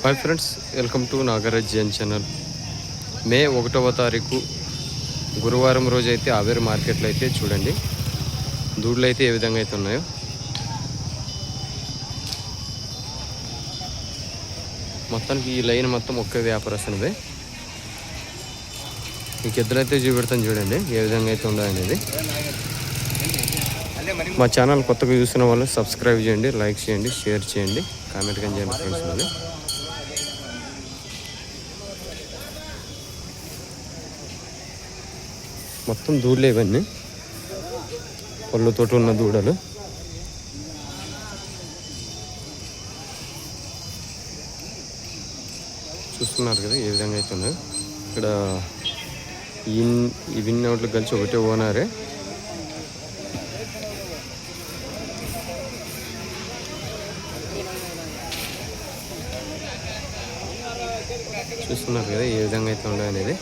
Hi friends, welcome to Nagaraj Jain channel. May 1వ తారీఖు గురువారం రోజు అయితే ఆవేరు మార్కెట్లో అయితే చూడండి దూడలు అయితే ఏ విధంగా అయితే ఉన్నాయో. మొత్తానికి ఈ లైన్ మొత్తం ఒకే వ్యాపారస్తునివే. మీకు ఎద్దులైతే చూపెడతాను చూడండి ఏ విధంగా అయితే ఉండదు అనేది. మా ఛానల్ కొత్తగా చూస్తున్న వాళ్ళు సబ్స్క్రైబ్ చేయండి, లైక్ చేయండి, షేర్ చేయండి, కామెంట్ కానీ చేయండి ఫ్రెండ్స్. మళ్ళీ మొత్తం దూడలే ఇవన్నీ, పళ్ళతోటి ఉన్న దూడలు. చూస్తున్నారు కదా ఏ విధంగా అయితే ఉన్నాయి. ఇక్కడ ఇవన్నీ ఒకటి కలిసి ఒకటే ఓనరే. చూస్తున్నారు కదా ఏ విధంగా అయితే ఉన్నాయి అనేది.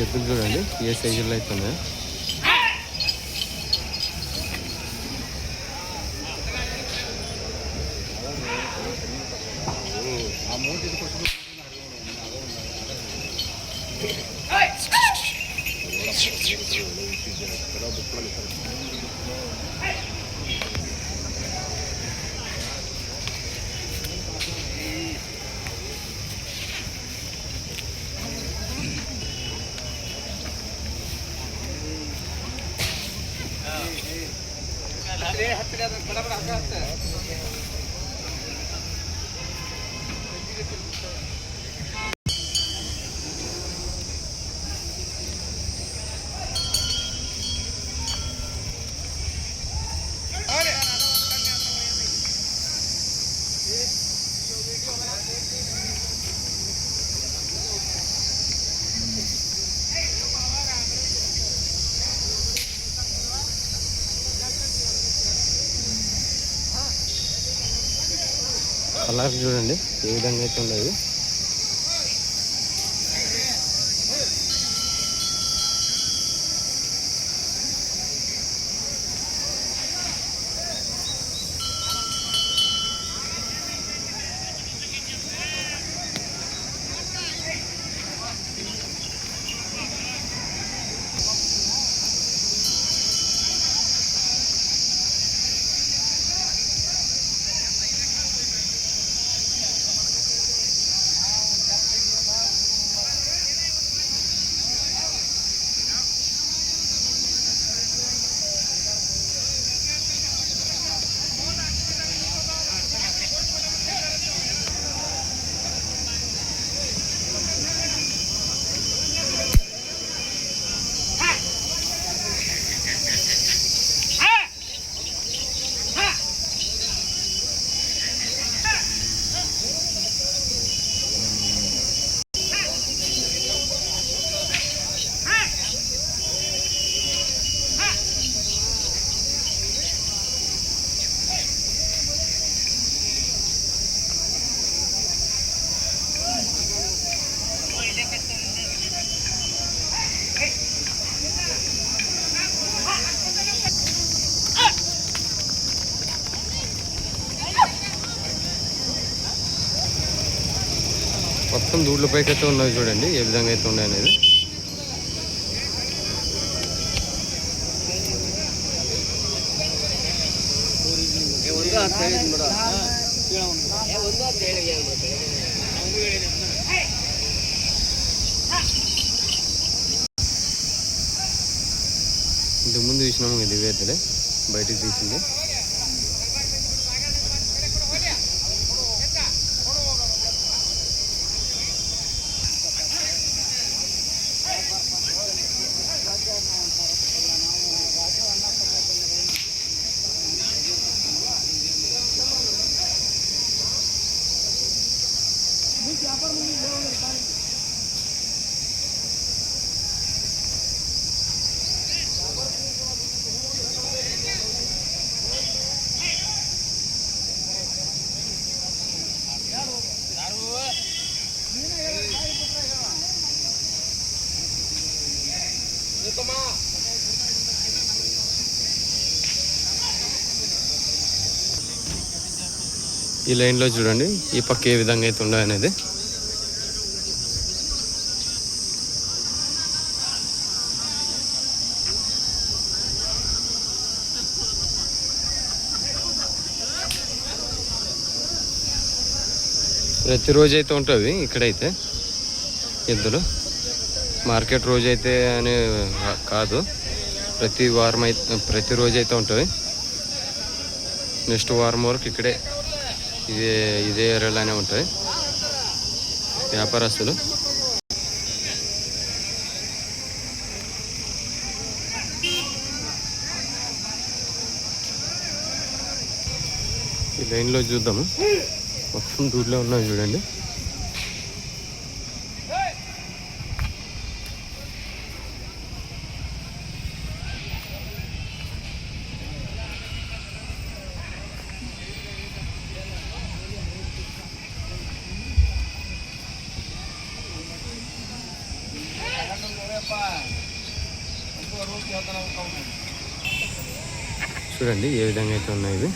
ఎద్దులు చూడండి ఏ సైజుల్లో అయితే ఉన్నాయో. కలర్ చూడండి ఏ విధంగా అయితే ఉండదు. మొత్తం దూడ్ల పైకి అయితే ఉన్నది చూడండి ఏ విధంగా అయితే ఉన్నాయి అనేది. ఇది ఇంతకుముందు చూసినాము, ఇది వేద్దలే బయటికి తీసింది. ఈ లైన్లో చూడండి, ఈ పక్క ఏ విధంగా అయితే ఉండవు అనేది. ప్రతిరోజు అయితే ఉంటుంది ఇక్కడైతే ఎద్దులు. మార్కెట్ రోజైతే అని కాదు, ప్రతి వారం అయితే ప్రతిరోజు అయితే ఉంటుంది. నెక్స్ట్ వారం వరకు ఇక్కడే ఇదే ఏరియాలోనే ఉంటుంది వ్యాపారస్తులు. ఈ లైన్లో చూద్దాము, మొత్తం దూరంలో ఉన్నాయి చూడండి. చూడండి ఏ విధంగా అయితే ఉన్నాయి ఇవి.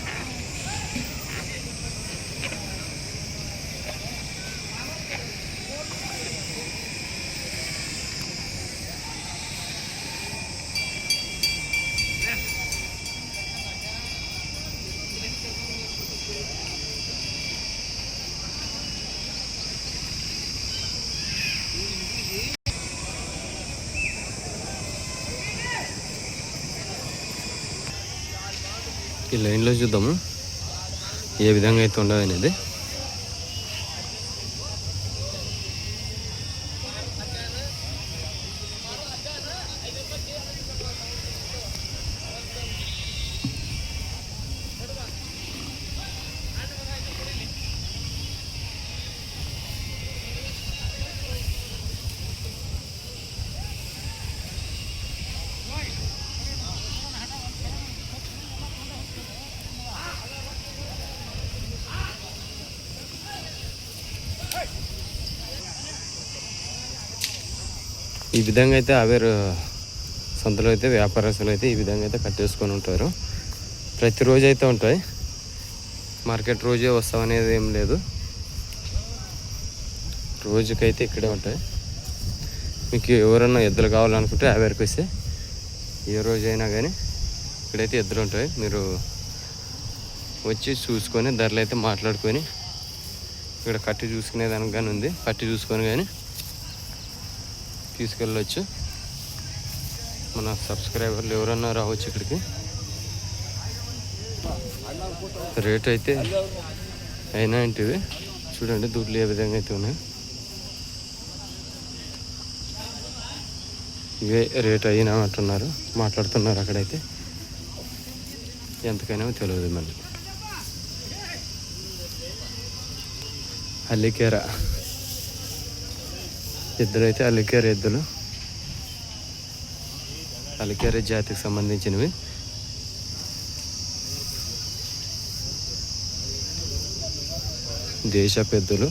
ఈ లైన్లో చూద్దాము ఏ విధంగా అయితే ఉండదు అనేది. ఈ విధంగా అయితే అవేరు సంతలో అయితే వ్యాపారస్తులు అయితే ఈ విధంగా అయితే కట్టేసుకొని ఉంటారు. ప్రతిరోజు అయితే ఉంటాయి, మార్కెట్ రోజే వస్తామనేది ఏం లేదు, రోజుకైతే ఇక్కడే ఉంటాయి. మీకు ఎవరన్నా ఎద్దులు కావాలనుకుంటే అవేరికి వస్తే ఏ రోజైనా కానీ ఇక్కడైతే ఎద్దులు ఉంటాయి. మీరు వచ్చి చూసుకొని ధరలు అయితే మాట్లాడుకొని ఇక్కడ కట్టి చూసుకునేదానికి కానీ ఉంది, కట్టి చూసుకొని కానీ తీసుకెళ్ళవచ్చు. మన సబ్స్క్రైబర్లు ఎవరన్నా రావచ్చు ఇక్కడికి. రేట్ అయితే అయినా ఏంటివి చూడండి, దూడ్లు ఏ విధంగా అయితే ఉన్నాయి. ఇవే రేట్ అయినా అంటున్నారు, మాట్లాడుతున్నారు అక్కడైతే. ఎంతకైనా తెలియదు. మళ్ళీ అల్లికేర ఎద్దులు అయితే అల్లికేర ఎద్దులు, అల్లికేర జాతికి సంబంధించినవి. దేశపు ఎద్దులు.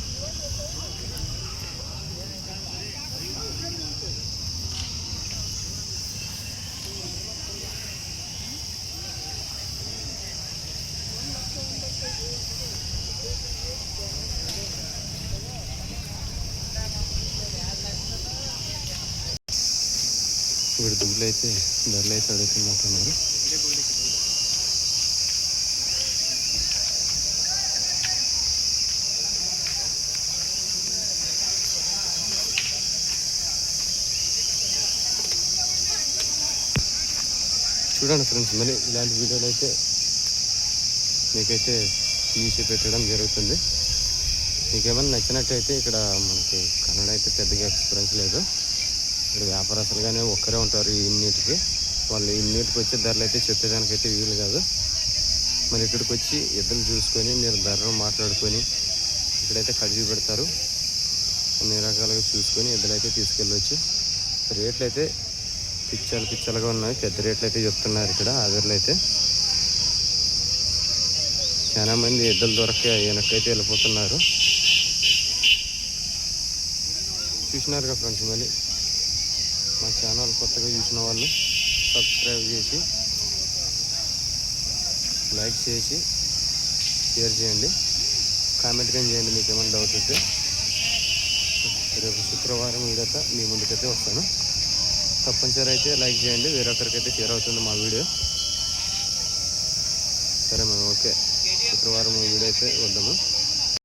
ఇప్పుడు దుడ్లు అయితే ధరలు అయితే అడుగుతున్నట్టున్నారు. చూడండి ఫ్రెండ్స్, మళ్ళీ ఇలాంటి వీడియోలు అయితే మీకైతే తీసి పెట్టడం జరుగుతుంది. మీకేమైనా నచ్చినట్టయితే, ఇక్కడ మనకి కన్నడ అయితే పెద్దగా ఎక్స్పీరియన్స్ లేదు. ఇక్కడ వ్యాపారస్తులుగానే ఒక్కరే ఉంటారు ఇన్నిటికి. వాళ్ళు ఇన్నిటికి వచ్చే ధరలు అయితే చెప్పేదానికైతే వీలు కాదు. మరి ఇక్కడికి వచ్చి ఎద్దులు చూసుకొని మీరు ధరలు మాట్లాడుకొని ఇక్కడైతే కడిగి పెడతారు. అన్ని రకాలుగా చూసుకొని ఎద్దులు అయితే తీసుకెళ్ళవచ్చు. రేట్లు అయితే పిచ్చలుగా ఉన్నాయి. పెద్ద రేట్లు అయితే చెప్తున్నారు ఇక్కడ ఆదర్లు అయితే. చాలా మంది ఎద్దులు దొరక వెనక్కైతే వెళ్ళిపోతున్నారు. చూసినారుగా ఫ్రెండ్స్, మళ్ళీ మా ఛానల్ కొత్తగా చూసిన వాళ్ళు సబ్స్క్రైబ్ చేసి, లైక్ చేసి, షేర్ చేయండి, కామెంట్ కానీ చేయండి. మీకు ఏమైనా డౌట్ ఉంటే రేపు శుక్రవారం వీడియోతో మీ ముందుకైతే వస్తాను. తప్పనిసరి అయితే లైక్ చేయండి, వేరొకరికైతే షేర్ అవుతుంది మా వీడియో. సరే మనం ఓకే, శుక్రవారం వీడియో అయితే వద్దాము.